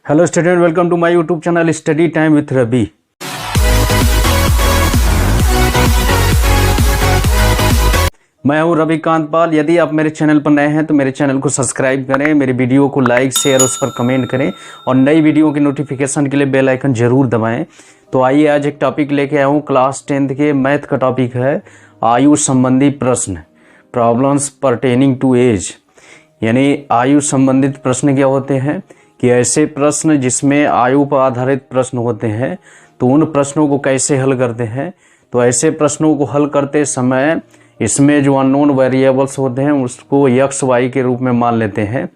Hello student, welcome to my YouTube channel study time with Ravi. मैं हूं रवि कांतपाल। यदि आप मेरे चैनल पर नए हैं तो मेरे चैनल को सब्सक्राइब करें, मेरे वीडियो को लाइक शेयर उस पर कमेंट करें और नई वीडियो की नोटिफिकेशन के लिए बेल आइकन जरूर दबाएं। तो आइए आज एक टॉपिक लेके आया हूँ। क्लास 10th के मैथ का टॉपिक है आयु संबंधी प्रश्न, प्रॉब्लम्स परटेनिंग टू एज। यानी आयु संबंधित प्रश्न क्या होते हैं कि ऐसे प्रश्न जिसमें आयु पर आधारित प्रश्न होते हैं तो उन प्रश्नों को कैसे हल करते हैं। तो ऐसे प्रश्नों को हल करते समय इसमें जो अननोन वेरिएबल्स होते हैं उसको एक्स वाई के रूप में मान लेते हैं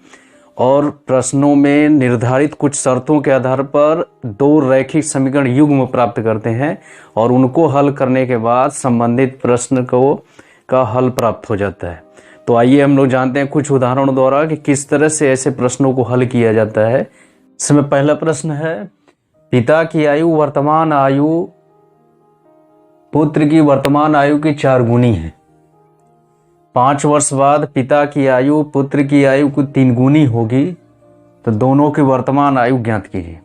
और प्रश्नों में निर्धारित कुछ शर्तों के आधार पर दो रैखिक समीकरण युग्म प्राप्त करते हैं और उनको हल करने के बाद संबंधित प्रश्न का हल प्राप्त हो जाता है। तो आइए हम लोग जानते हैं कुछ उदाहरणों द्वारा कि किस तरह से ऐसे प्रश्नों को हल किया जाता है। इसमें पहला प्रश्न है, पिता की आयु वर्तमान आयु पुत्र की वर्तमान आयु की 4 गुनी है। 5 वर्ष बाद पिता की आयु पुत्र की आयु की 3 गुनी होगी, तो दोनों की वर्तमान आयु ज्ञात कीजिए।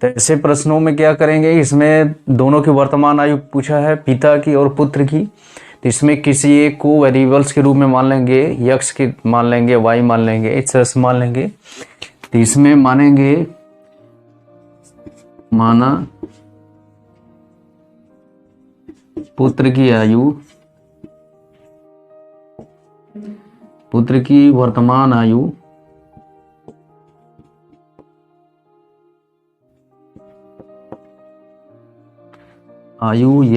तो ऐसे प्रश्नों में क्या करेंगे, इसमें दोनों की वर्तमान आयु पूछा है, पिता की और पुत्र की। तो इसमें किसी एक को वेरिएबल्स के रूप में मान लेंगे, एक्स के मान लेंगे, वाई मान लेंगे, इस तरह से मान लेंगे। तो इसमें मानेंगे माना पुत्र की आयु, पुत्र की वर्तमान आयु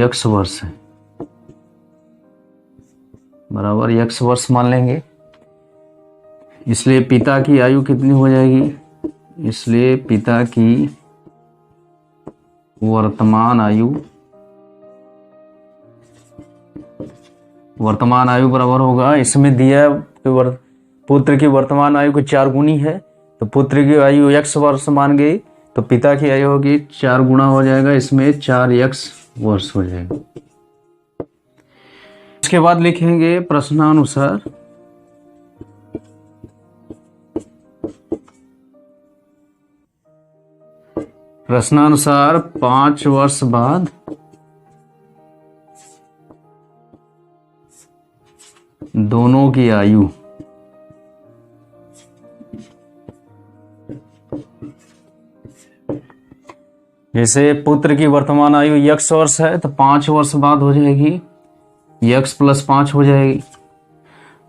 x वर्ष है, बराबर x वर्ष मान लेंगे। इसलिए पिता की आयु कितनी हो जाएगी, इसलिए पिता की वर्तमान आयु बराबर होगा, इसमें दिया पुत्र की वर्तमान आयु की 4 गुनी है, तो पुत्र की आयु x वर्ष मान गई, तो पिता की आयु होगी 4 गुना हो जाएगा, इसमें 4x वर्ष हो जाएगा। इसके बाद लिखेंगे प्रश्नानुसार प्रश्नानुसार 5 वर्ष बाद दोनों की आयु जैसे पुत्र की वर्तमान आयु x वर्ष है तो 5 वर्ष बाद हो जाएगी x + 5 हो जाएगी,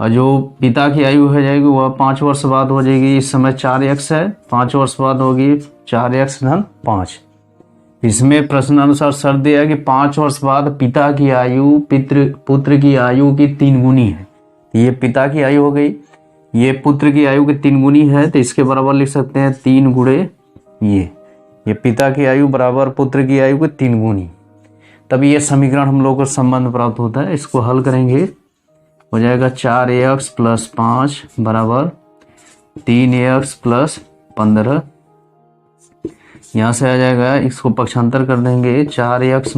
और जो पिता की आयु हो जाएगी वह 5 वर्ष बाद हो जाएगी। इस समय 4x है, 5 वर्ष बाद होगी 4x + 5। इसमें प्रश्नानुसार शर्त दिया कि 5 वर्ष बाद पिता की आयु पुत्र की आयु की 3 गुनी है। ये पिता की आयु हो गई, ये पुत्र की आयु की 3 गुनी है, तो इसके बराबर लिख सकते हैं 3 गुणे ये पिता की आयु बराबर पुत्र की आयु की 3 गुनी। तब ये समीकरण हम लोग को संबंध प्राप्त होता है। इसको हल करेंगे, हो जाएगा 4x + 5 बराबर 3x + 15। यहाँ से आ जाएगा, इसको पक्षांतर कर देंगे, 4x -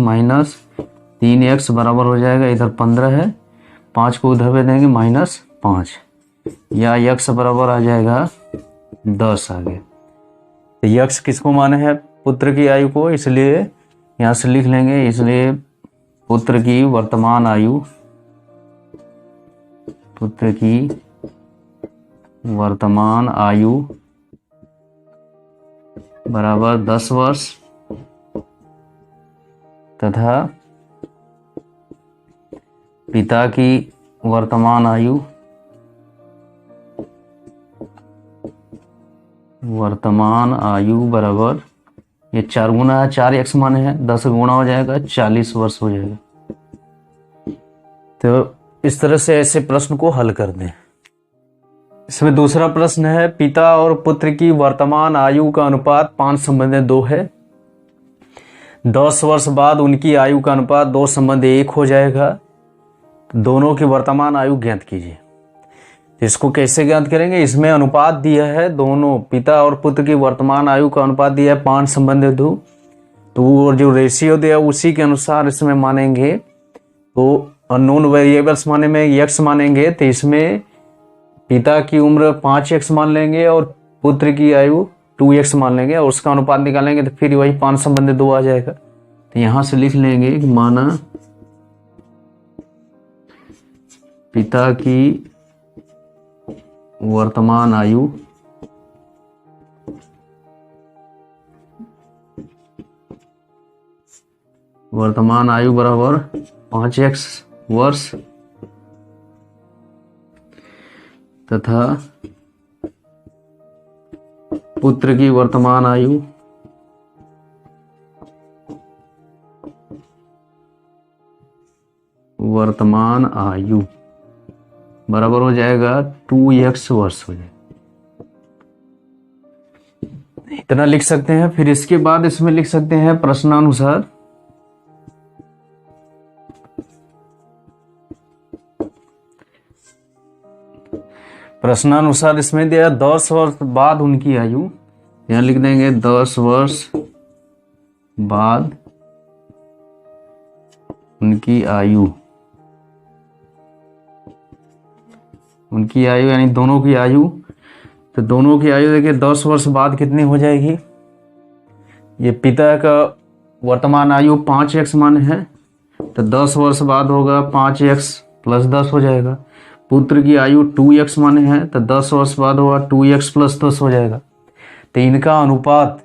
3x बराबर हो जाएगा, इधर 15 है, 5 को उधर भेज देंगे -5, या x बराबर आ जाएगा 10 आगे। तो x किसको माने है, पुत्र की आयु को, इसलिए यहाँ से लिख लेंगे, इसलिए पुत्र की वर्तमान आयु बराबर 10 वर्ष तथा पिता की वर्तमान आयु बराबर, ये 4 गुना है, 4x माने है, 10 गुना हो जाएगा 40 वर्ष हो जाएगा। तो इस तरह से ऐसे प्रश्न को हल कर दें। इसमें दूसरा प्रश्न है, पिता और पुत्र की वर्तमान आयु का अनुपात 5:2 है। 10 वर्ष बाद उनकी आयु का अनुपात 2:1 हो जाएगा। दोनों की वर्तमान आयु ज्ञात कीजिए। इसको कैसे ज्ञात करेंगे, इसमें अनुपात दिया है, दोनों पिता और पुत्र की वर्तमान आयु का अनुपात दिया है 5:2, तो वो जो रेशियो दिया उसी के अनुसार इसमें मानेंगे। तो अननोन वेरिएबल्स माने में x मानेंगे, तो इसमें पिता की उम्र 5x मान लेंगे और पुत्र की आयु 2x मान लेंगे और उसका अनुपात निकालेंगे तो फिर वही 5/2 आ जाएगा। तो यहां से लिख लेंगे कि माना पिता की वर्तमान आयु बराबर 5x वर्ष तथा पुत्र की वर्तमान आयु बराबर हो जाएगा 2x वर्ष हो जाएगा। इतना लिख सकते हैं। फिर इसके बाद इसमें लिख सकते हैं प्रश्नानुसार इसमें दिया 10 वर्ष बाद उनकी आयु, यहां लिख देंगे 10 वर्ष बाद उनकी आयु यानी दोनों की आयु। तो दोनों की आयु देखिए 10 वर्ष बाद कितनी हो जाएगी। ये पिता का वर्तमान आयु 5x मान है तो 10 वर्ष बाद होगा 5x + 10 हो जाएगा। पुत्र की आयु 2x माने है तो 10 वर्ष बाद होगा 2x + 10 हो जाएगा। तो इनका अनुपात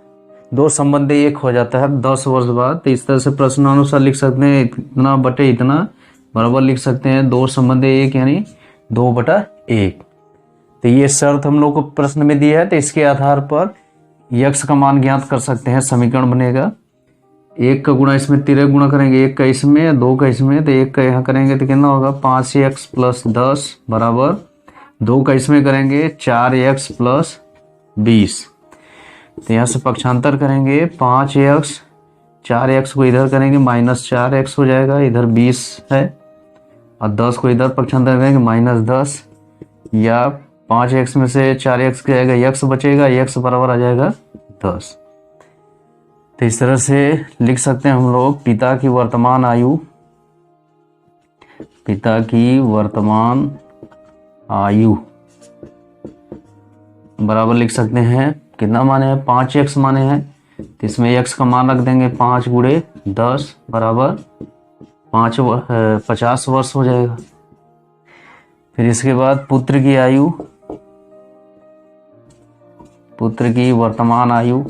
2/1 हो जाता है 10 वर्ष बाद। तो इस तरह से प्रश्नानुसार लिख सकते हैं इतना बटे इतना बराबर लिख सकते हैं 2/1 यानी 2/1। तो ये शर्त हम लोग को प्रश्न में दी है। तो इसके आधार पर x का मान ज्ञात कर सकते हैं। समीकरण बनेगा 1 का गुणा इसमें तिरक गुणा करेंगे, 1 का इसमें 2 का इसमें, तो 1 का यहाँ करेंगे तो कितना होगा 5x + 10 बराबर 2 का इसमें करेंगे 4x + 20। तो यहाँ से पक्षांतर करेंगे 5x 4x को इधर करेंगे -4x हो जाएगा, इधर 20 है और 10 को इधर पक्षांतर करेंगे -10 या 5x में से 4x जाएगा x बचेगा, x बराबर आ जाएगा 10। तो इस तरह से लिख सकते हैं हम लोग पिता की वर्तमान आयु बराबर लिख सकते हैं कितना माने हैं 5x माने हैं। तो इसमें x का मान रख देंगे 5 × 10 बराबर 50 वर्ष हो जाएगा। फिर इसके बाद पुत्र की वर्तमान आयु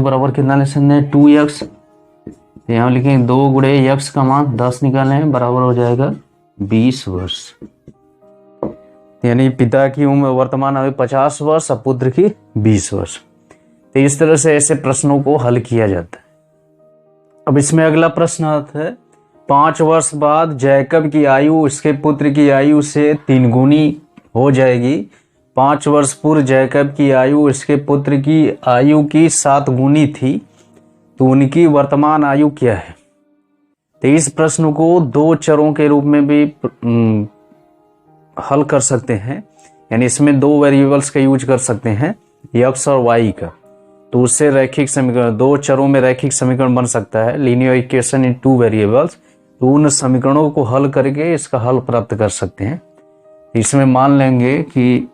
बराबर कितना ले सकते हैं 2x। तो यहाँ लिखेंगे 2 × x का मान 10 निकाले हैं बराबर हो जाएगा 20 वर्ष। यानी पिता की उम्र वर्तमान आयु 50 वर्ष और पुत्र की 20 वर्ष। तो इस तरह से ऐसे प्रश्नों को हल किया जाता है। अब इसमें अगला प्रश्न आता है 5 वर्ष बाद जैकब की आयु इसके पुत्र की आयु से 3 गुनी हो जाएगी। 5 वर्ष पूर्व जैकब की आयु इसके पुत्र की आयु की 7 गुनी थी, तो उनकी वर्तमान आयु क्या है। तो इस प्रश्न को 2 चरों के रूप में भी हल कर सकते हैं, यानी इसमें 2 वेरिएबल्स का यूज कर सकते हैं x और y का। तो उससे रैखिक समीकरण 2 चरों में रैखिक समीकरण बन सकता है, लीनियर इक्वेशन इन 2 वेरिएबल्स। तो उन समीकरणों को हल करके इसका हल प्राप्त कर सकते हैं। इसमें मान लेंगे कि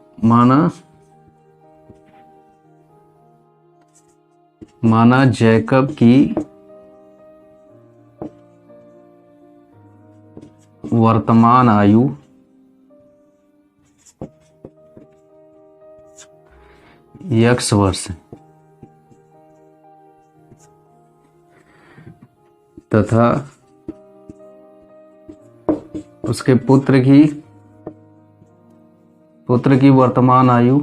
माना जैकब की वर्तमान आयु x वर्ष तथा उसके पुत्र की वर्तमान आयु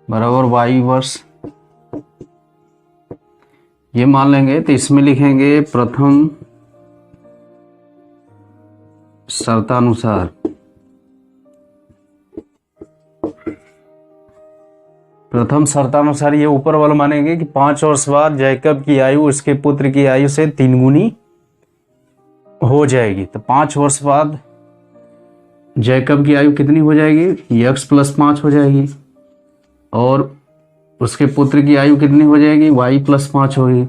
बराबर y वर्ष, ये मान लेंगे। तो इसमें लिखेंगे प्रथम शर्तानुसार ये ऊपर वाला मानेंगे कि 5 वर्ष बाद जैकब की आयु इसके पुत्र की आयु से 3 गुनी हो जाएगी। तो 5 वर्ष बाद जैकब की आयु कितनी हो जाएगी x + 5 हो जाएगी और उसके पुत्र की आयु कितनी हो जाएगी y + 5 होगी।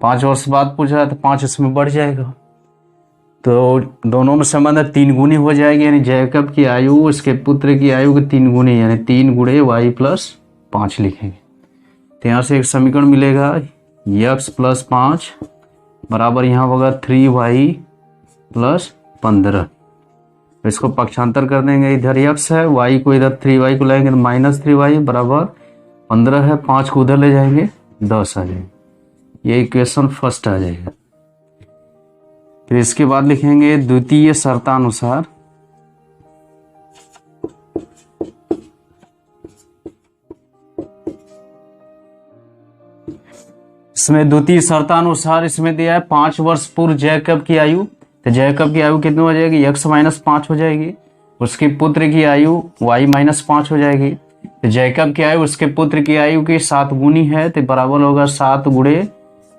5 वर्ष बाद पूछ रहा है तो 5 इसमें बढ़ जाएगा, तो दोनों में संबंध है 3 गुनी हो जाएगी, यानी जैकब की आयु उसके पुत्र की आयु के 3 गुनी, यानी 3 गुणे y प्लस 5 लिखेंगे। तो यहाँ से एक समीकरण मिलेगा x प्लस 5 बराबर यहाँ होगा 3y प्लस 15। इसको पक्षांतर कर देंगे, इधर x है, y को इधर 3y को लाएंगे तो माइनस 3y बराबर 15 है, 5 को उधर ले जाएंगे 10 आ जाएगा। ये इक्वेशन फर्स्ट आ जाएगा। फिर इसके बाद लिखेंगे द्वितीय शर्तानुसार इसमें द्वितीय शर्तानुसार इसमें दिया है 5 वर्ष पूर्व जैकब की आयु, तो जैकब की आयु कितनी हो जाएगी, x माइनस 5 हो जाएगी। उसके पुत्र की आयु y माइनस 5 हो जाएगी। तो जैकब की आयु उसके पुत्र की आयु की 7 गुनी है, तो बराबर होगा 7 गुणे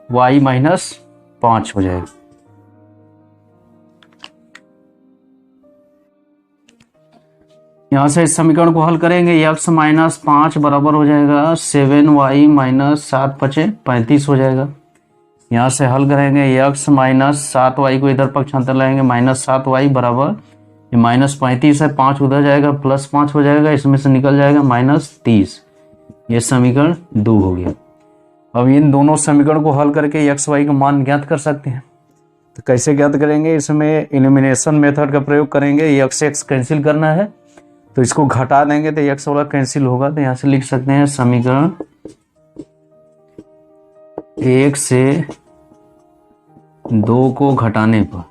y माइनस 5 हो जाएगी। यहाँ से इस समीकरण को हल करेंगे, x माइनस 5 बराबर हो जाएगा 7y माइनस 7 पचे 35 हो जाएगा। यहाँ से हल करेंगे x माइनस 7y को इधर पक्षांतर लाएंगे, माइनस 7y बराबर ये माइनस 35 है, 5 उधर जाएगा प्लस 5 हो जाएगा, इसमें से निकल जाएगा माइनस 30। ये समीकरण 2 हो गया। अब इन दोनों समीकरण को हल करके x y का मान ज्ञात कर सकते हैं। तो कैसे ज्ञात करेंगे, इसमें एलिमिनेशन मेथड का प्रयोग करेंगे। x कैंसिल करना है तो इसको घटा देंगे तो x वाला कैंसिल होगा, तो यहाँ से लिख सकते हैं समीकरण 1 से 2 को घटाने पर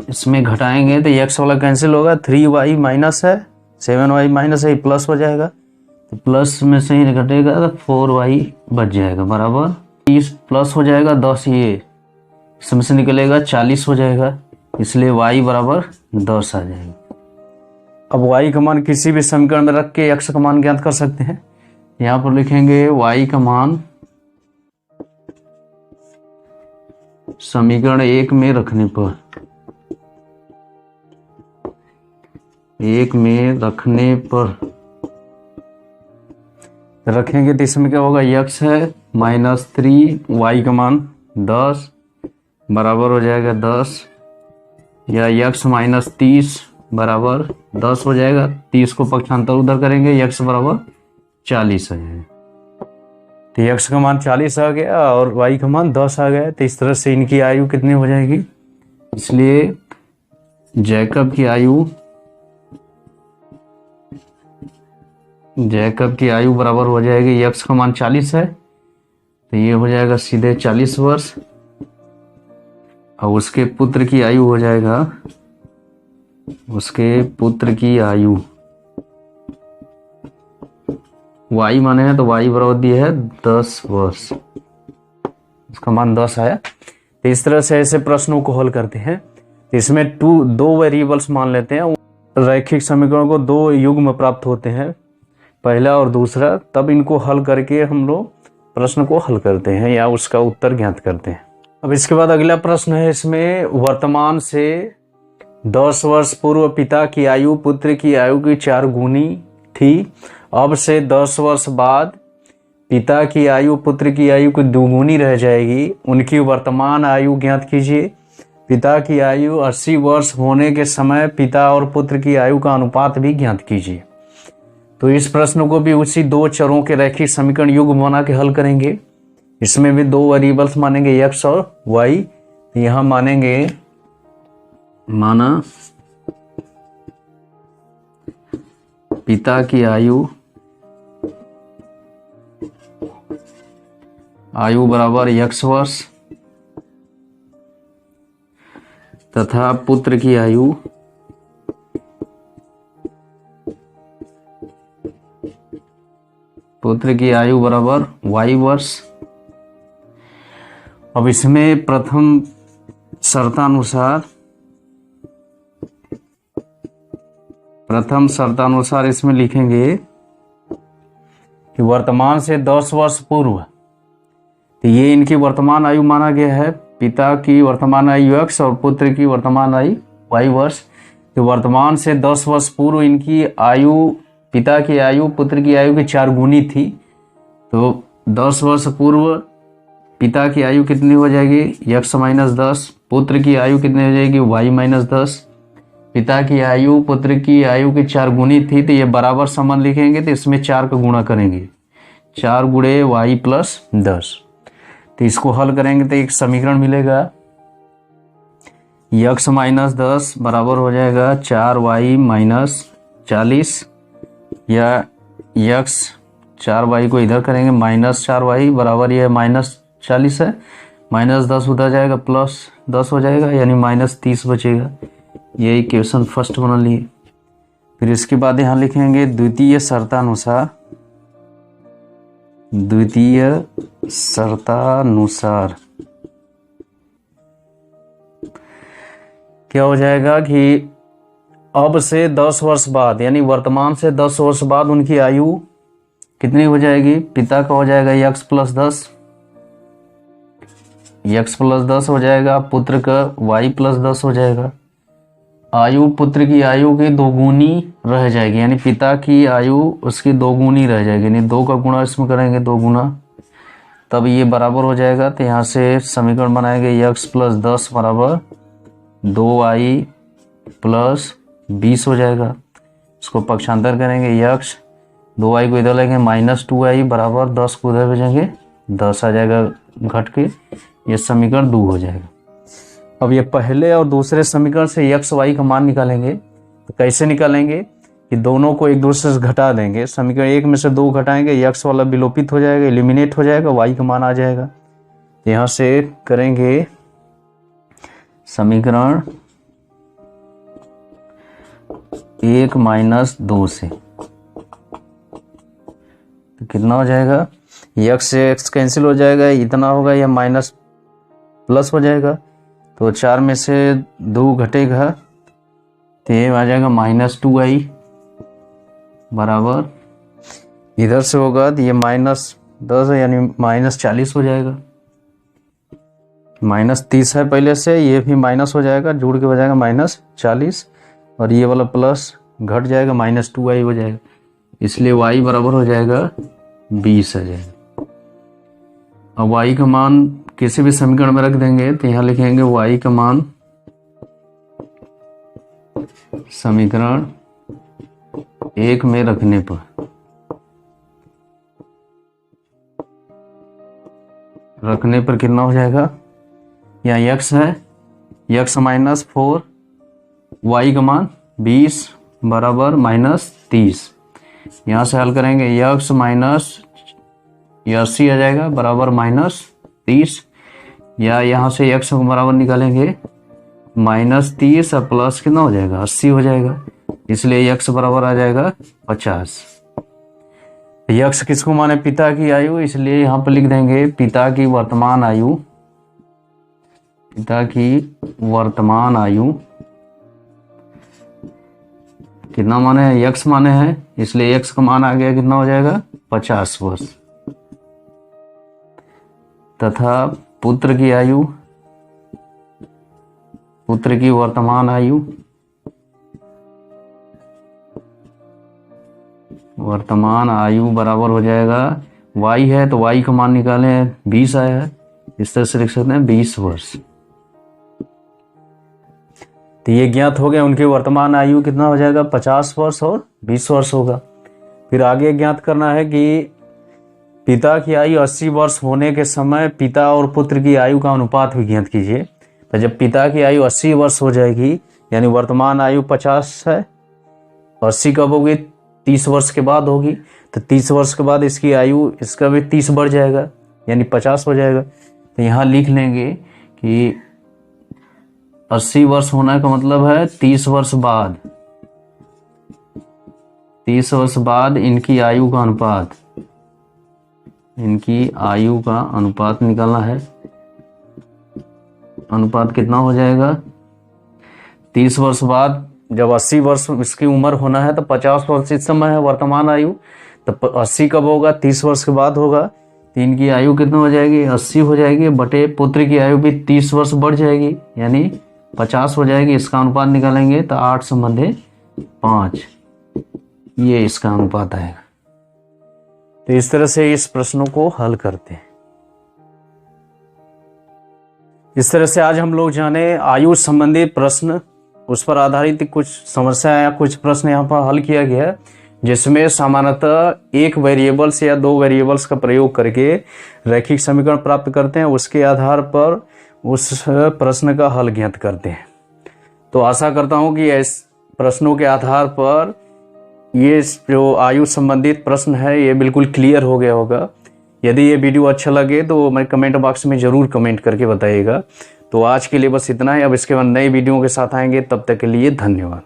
इसमें घटाएंगे तो x वाला कैंसिल होगा, 3y माइनस है 7y माइनस है, प्लस हो जाएगा, तो प्लस में से ही घटेगा तो 4y बच जाएगा बराबर 30 प्लस हो जाएगा 10, ये इसमें से निकलेगा 40 हो जाएगा, इसलिए y बराबर 10 आ जाएगा। अब y का मान किसी भी समीकरण में रख के x का मान ज्ञात कर सकते हैं। यहाँ पर लिखेंगे y का मान समीकरण 1 में रखने पर रखेंगे तो इसमें क्या होगा, x है माइनस 3, y का मान 10 बराबर हो जाएगा 10, या x माइनस 30 बराबर 10 हो जाएगा। 30 को पक्षांतर उधर करेंगे, x बराबर 40 आ जाएगा। तो x का मान 40 आ गया और y का मान 10 आ गया। तो इस तरह से इनकी आयु कितनी हो जाएगी, इसलिए जैकब की आयु बराबर हो जाएगी, x का मान 40 है तो ये हो जाएगा सीधे 40 वर्ष, और उसके पुत्र की आयु हो जाएगा, उसके पुत्र की आयु y माने हैं तो y बराबर दिया है 10 वर्ष, उसका मान 10 आया। तो इस तरह से ऐसे प्रश्नों को हल करते हैं। इसमें 2 वेरिएबल्स मान लेते हैं। रैखिक समीकरणों को 2 युग्म प्राप्त होते हैं, पहला और दूसरा, तब इनको हल करके हम लोग प्रश्न को हल करते हैं या उसका उत्तर ज्ञात करते हैं। अब इसके बाद अगला प्रश्न है, इसमें वर्तमान से 10 वर्ष पूर्व पिता की आयु पुत्र की आयु की 4 गुनी थी, अब से 10 वर्ष बाद पिता की आयु पुत्र की आयु की 2 गुनी रह जाएगी, उनकी वर्तमान आयु ज्ञात कीजिए। पिता की आयु 80 वर्ष होने के समय पिता और पुत्र की आयु का अनुपात भी ज्ञात कीजिए। तो इस प्रश्न को भी उसी 2 चरों के रैखिक समीकरण युग्म बना के हल करेंगे। इसमें भी 2 वेरिएबल्स मानेंगे x और y। यहां माना पिता की आयु बराबर x वर्ष तथा पुत्र की आयु बराबर y वर्ष। अब इसमें प्रथम शर्तानुसार इसमें लिखेंगे कि वर्तमान से 10 वर्ष पूर्व, तो ये इनकी वर्तमान आयु माना गया है, पिता की वर्तमान आयु x और पुत्र की वर्तमान आयु y वर्ष। तो वर्तमान से 10 वर्ष पूर्व इनकी आयु, पिता की आयु पुत्र की आयु की 4 गुनी थी, तो 10 वर्ष पूर्व पिता की आयु कितनी हो जाएगी, यक्स माइनस 10। पुत्र की आयु कितनी हो जाएगी, वाई माइनस 10। पिता की आयु पुत्र की आयु की 4 गुनी थी, तो ये बराबर संबंध लिखेंगे तो इसमें 4 का गुणा करेंगे, 4 गुणे वाई प्लस 10। तो इसको हल करेंगे तो एक समीकरण मिलेगा, यक्स माइनस 10 बराबर हो जाएगा 4y माइनस 40, या यक्स 4y को इधर करेंगे माइनस 4y बराबर ये माइनस 40 है, माइनस 10 उधर जाएगा प्लस 10 हो जाएगा, यानी माइनस 30 बचेगा। ये इक्वेशन फर्स्ट बना लिए। फिर इसके बाद यहाँ लिखेंगे द्वितीय शर्तानुसार, द्वितीय शर्तानुसार क्या हो जाएगा कि अब से 10 वर्ष बाद, यानी वर्तमान से 10 वर्ष बाद उनकी आयु कितनी हो जाएगी, पिता का हो जाएगा यक्स प्लस 10, यक्स प्लस 10 हो जाएगा, पुत्र का वाई प्लस 10 हो जाएगा। आयु पुत्र की आयु की 2 गुनी रह जाएगी, यानी पिता की आयु उसकी 2 गुनी रह जाएगी, यानी 2 का गुणा इसमें करेंगे 2 गुना, तब ये बराबर हो जाएगा। तो यहाँ से समीकरण बनाएंगे यक्स प्लस 10 बराबर 2y प्लस 20 हो जाएगा। इसको पक्षांतर करेंगे, यक्स 2y को इधर लेंगे माइनस 2y बराबर 10 को उधर भेजेंगे, 10 आ जाएगा घट के, ये समीकरण 2 हो जाएगा। अब ये पहले और दूसरे समीकरण से यक्स वाई का मान निकालेंगे। तो कैसे निकालेंगे कि दोनों को एक दूसरे से घटा देंगे, समीकरण 1 में से 2 घटाएंगे, यक्स वाला विलोपित हो जाएगा, एलिमिनेट हो जाएगा, वाई का मान आ जाएगा। तो यहाँ से करेंगे समीकरण 1 माइनस 2 से, तो कितना हो जाएगा, यक्स से एक्स कैंसिल हो जाएगा, इतना होगा, या माइनस प्लस हो जाएगा, तो 4 में से 2 घटेगा, तो ये आ जाएगा माइनस 2y बराबर, इधर से होगा तो ये माइनस 10 है, यानी माइनस 40 हो जाएगा, माइनस 30 है पहले से, ये भी माइनस हो जाएगा, जुड़ के हो जाएगा माइनस 40, और ये वाला प्लस घट जाएगा, माइनस 2y हो जाएगा, इसलिए y बराबर हो जाएगा 20 आ जाएगा। अब y का मान किसी भी समीकरण में रख देंगे, तो यहाँ लिखेंगे y का मान समीकरण 1 में रखने पर कितना हो जाएगा, यहाँ x है, x माइनस 4, y का मान 20 बराबर माइनस 30। यहाँ से हल करेंगे, x माइनस 80 आ जाएगा बराबर माइनस 30, या यहाँ से x को बराबर निकालेंगे माइनस 30 और प्लस कितना हो जाएगा 80 हो जाएगा, इसलिए x बराबर आ जाएगा 50। यक्स किसको माने, पिता की आयु, इसलिए यहाँ पर लिख देंगे पिता की वर्तमान आयु, पिता की वर्तमान आयु कितना माने है, यक्स माने हैं, इसलिए यक्स का मान आ गया, कितना हो जाएगा 50 वर्ष। तथा पुत्र की आयु, पुत्र की वर्तमान आयु, वर्तमान आयु बराबर हो जाएगा, y है तो y का मान निकालें, 20 आया है, इस तरह से लिख सकते हैं 20 वर्ष। तो ये ज्ञात हो गया, उनकी वर्तमान आयु कितना हो जाएगा 50 वर्ष और 20 वर्ष होगा। फिर आगे ज्ञात करना है कि पिता की आयु 80 वर्ष होने के समय पिता और पुत्र की आयु का अनुपात भी ज्ञात कीजिए। तो जब पिता की आयु 80 वर्ष हो जाएगी, यानी वर्तमान आयु 50 है, 80 कब होगी, 30 वर्ष के बाद होगी, तो 30 वर्ष के बाद इसकी आयु, इसका भी 30 बढ़ जाएगा, यानी 50 हो जाएगा। तो यहाँ लिख लेंगे कि 80 वर्ष होने का मतलब है 30 वर्ष बाद, 30 वर्ष बाद इनकी आयु का अनुपात, इनकी आयु का अनुपात निकालना है। अनुपात कितना हो जाएगा, 30 वर्ष बाद जब 80 वर्ष इसकी उम्र होना है तो 50 वर्ष इस समय है वर्तमान आयु, तो 80 कब होगा, 30 वर्ष के बाद होगा, तो इनकी आयु कितना हो जाएगी 80 हो जाएगी, बटे पुत्र की आयु भी 30 वर्ष बढ़ जाएगी, यानी 50 हो जाएगी। इसका अनुपात निकालेंगे तो 8 संबंधे 5, ये इसका अनुपात आएगा। तो इस तरह से इस प्रश्नों को हल करते हैं। इस तरह से आज हम लोग जाने आयु संबंधी प्रश्न, उस पर आधारित कुछ समस्या या कुछ प्रश्न यहाँ पर हल किया गया है, जिसमें सामान्यतः एक वेरिएबल्स या दो वेरिएबल्स का प्रयोग करके रैखिक समीकरण प्राप्त करते हैं, उसके आधार पर उस प्रश्न का हल ज्ञात करते हैं। तो आशा करता हूँ कि इस प्रश्नों के आधार पर ये जो आयु संबंधित प्रश्न है ये बिल्कुल क्लियर हो गया होगा। यदि ये वीडियो अच्छा लगे तो मैं कमेंट बॉक्स में ज़रूर कमेंट करके बताइएगा। तो आज के लिए बस इतना ही। अब इसके बाद नई वीडियो के साथ आएंगे, तब तक के लिए धन्यवाद।